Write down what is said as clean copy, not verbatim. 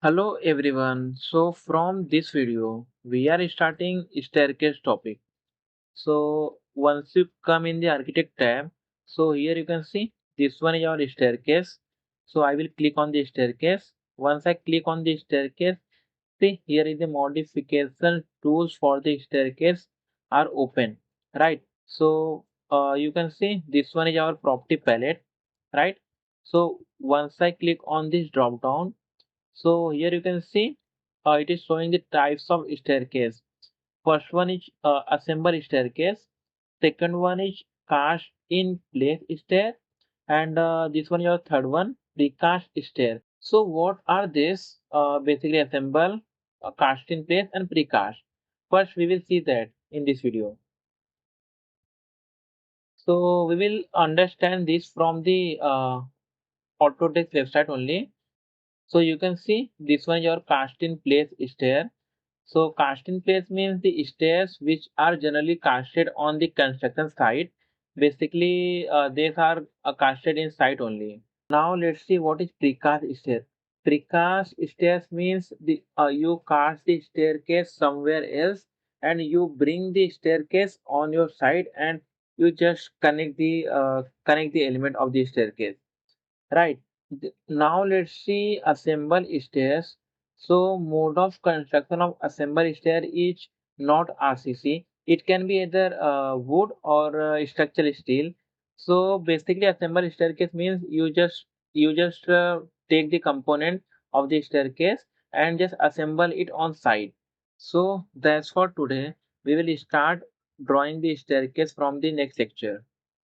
Hello everyone. So from this video, we are starting staircase topic. So once you come in the architect tab, so here you can see this one is our staircase. So I will click on the staircase. Once I click on the staircase, see here is the modification tools for the staircase are open, right? So you can see this one is our property palette, right? So once I click on this drop down, so here you can see it is showing the types of staircase. First one is assemble staircase. Second one is cast in place stair, and this one is your third one, precast stair. So what are these? Basically assemble, cast in place, and precast. First we will see that in this video. So we will understand this from the Autodesk website only. So you can see this one your cast in place stair. So cast in place means the stairs which are generally casted on the construction site. Basically, these are casted in site only. Now let's see what is precast stair. Precast stairs means the you cast the staircase somewhere else and you bring the staircase on your side and you just connect the element of the staircase. Right. Now let's see assemble stairs. So mode of construction of assemble stair is not RCC. It can be either wood or structural steel. So basically assemble staircase means you just take the component of the staircase and just assemble it on site. So that's for today. We will start drawing the staircase from the next lecture.